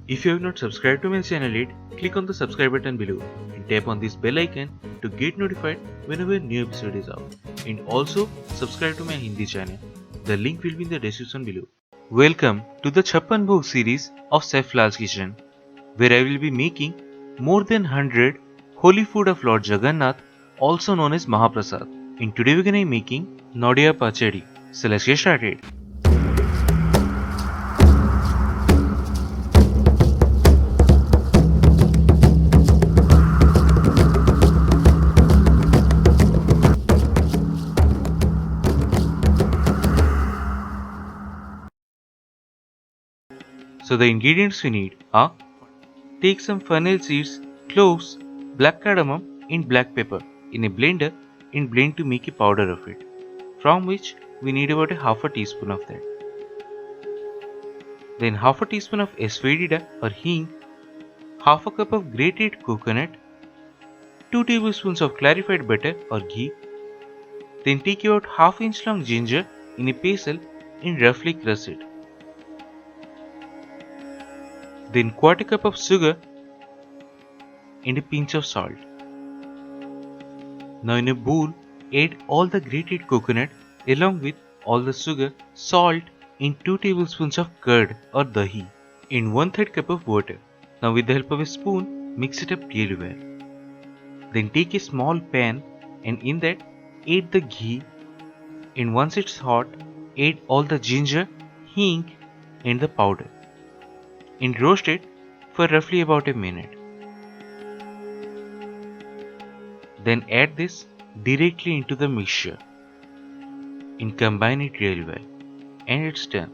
If you have not subscribed to my channel yet, click on the subscribe button below and tap on this bell icon to get notified whenever a new episode is out. And also subscribe to my Hindi channel. The link will be in the description below. Welcome to the CHAPPAN BHOG series of Chef Lall's kitchen, where I will be making more than 100 holy food of Lord Jagannath, also known as Mahaprasad. And today we are going to be making NADIA PACHEDI. So let's get started. So the ingredients we need are: take some fennel seeds, cloves, black cardamom and black pepper in a blender and blend to make a powder of it, from which we need about a half a teaspoon of that. Then half a teaspoon of asafoetida or hing, half a cup of grated coconut, 2 tablespoons of clarified butter or ghee. Then take about half-inch long ginger in a pestle and roughly crush it. Then quarter cup of sugar and a pinch of salt. Now in a bowl, add all the grated coconut along with all the sugar, salt and 2 tablespoons of curd or dahi and 1/3 cup of water. Now with the help of a spoon, mix it up really well. Then take a small pan and in that add the ghee, and once it's hot, add all the ginger, hing and the powder and roast it for roughly about a minute. Then add this directly into the mixture and combine it really well, and it's done.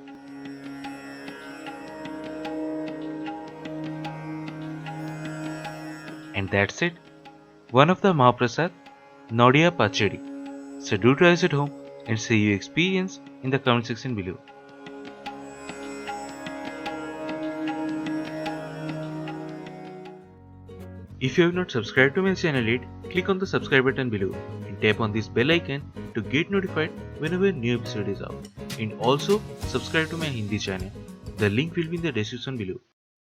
And that's it, one of the Mahaprasad NADIA PACHEDI. So do try this at home and say your experience in the comment section below. If you have not subscribed to my channel yet, click on the subscribe button below and tap on this bell icon to get notified whenever a new episode is out. And also subscribe to my Hindi channel. The link will be in the description below.